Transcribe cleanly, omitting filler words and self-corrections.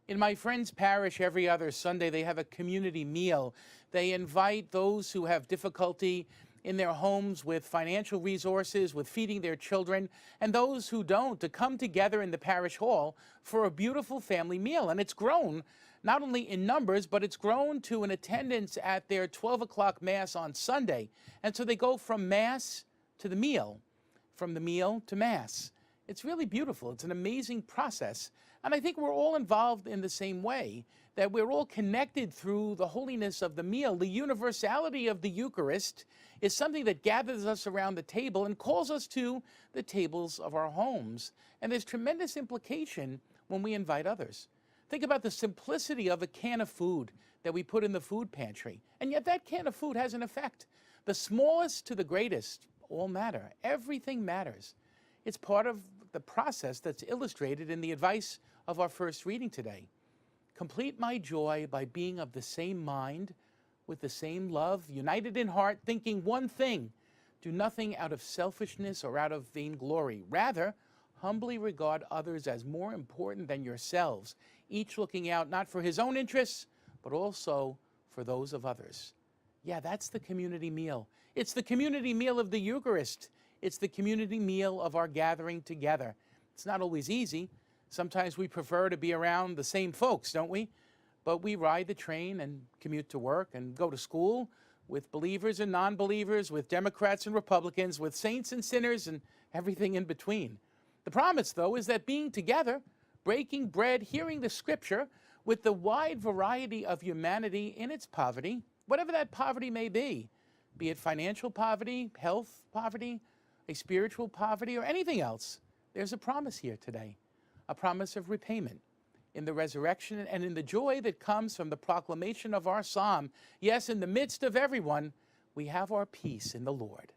In my friend's parish, every other Sunday, they have a community meal. They invite those who have difficulty in their homes with financial resources, with feeding their children, and those who don't, to come together in the parish hall for a beautiful family meal. And it's grown not only in numbers, but it's grown to an attendance at their 12 o'clock Mass on Sunday. And so they go from Mass to the meal, from the meal to Mass. It's really beautiful. It's an amazing process. And I think we're all involved in the same way, that we're all connected through the holiness of the meal. The universality of the Eucharist is something that gathers us around the table and calls us to the tables of our homes. And there's tremendous implication when we invite others. Think about the simplicity of a can of food that we put in the food pantry. And yet that can of food has an effect. The smallest to the greatest all matter. Everything matters. It's part of the process that's illustrated in the advice of our first reading today. Complete my joy by being of the same mind, with the same love, united in heart, thinking one thing. Do nothing out of selfishness or out of vainglory. Rather, humbly regard others as more important than yourselves, each looking out not for his own interests, but also for those of others. Yeah, that's the community meal. It's the community meal of the Eucharist. It's the community meal of our gathering together. It's not always easy. Sometimes we prefer to be around the same folks, don't we? But we ride the train and commute to work and go to school with believers and non-believers, with Democrats and Republicans, with saints and sinners, and everything in between. The promise, though, is that being together, breaking bread, hearing the Scripture, with the wide variety of humanity in its poverty, whatever that poverty may be it financial poverty, health poverty, a spiritual poverty, or anything else, there's a promise here today, a promise of repayment in the resurrection and in the joy that comes from the proclamation of our psalm. Yes, in the midst of everyone, we have our peace in the Lord.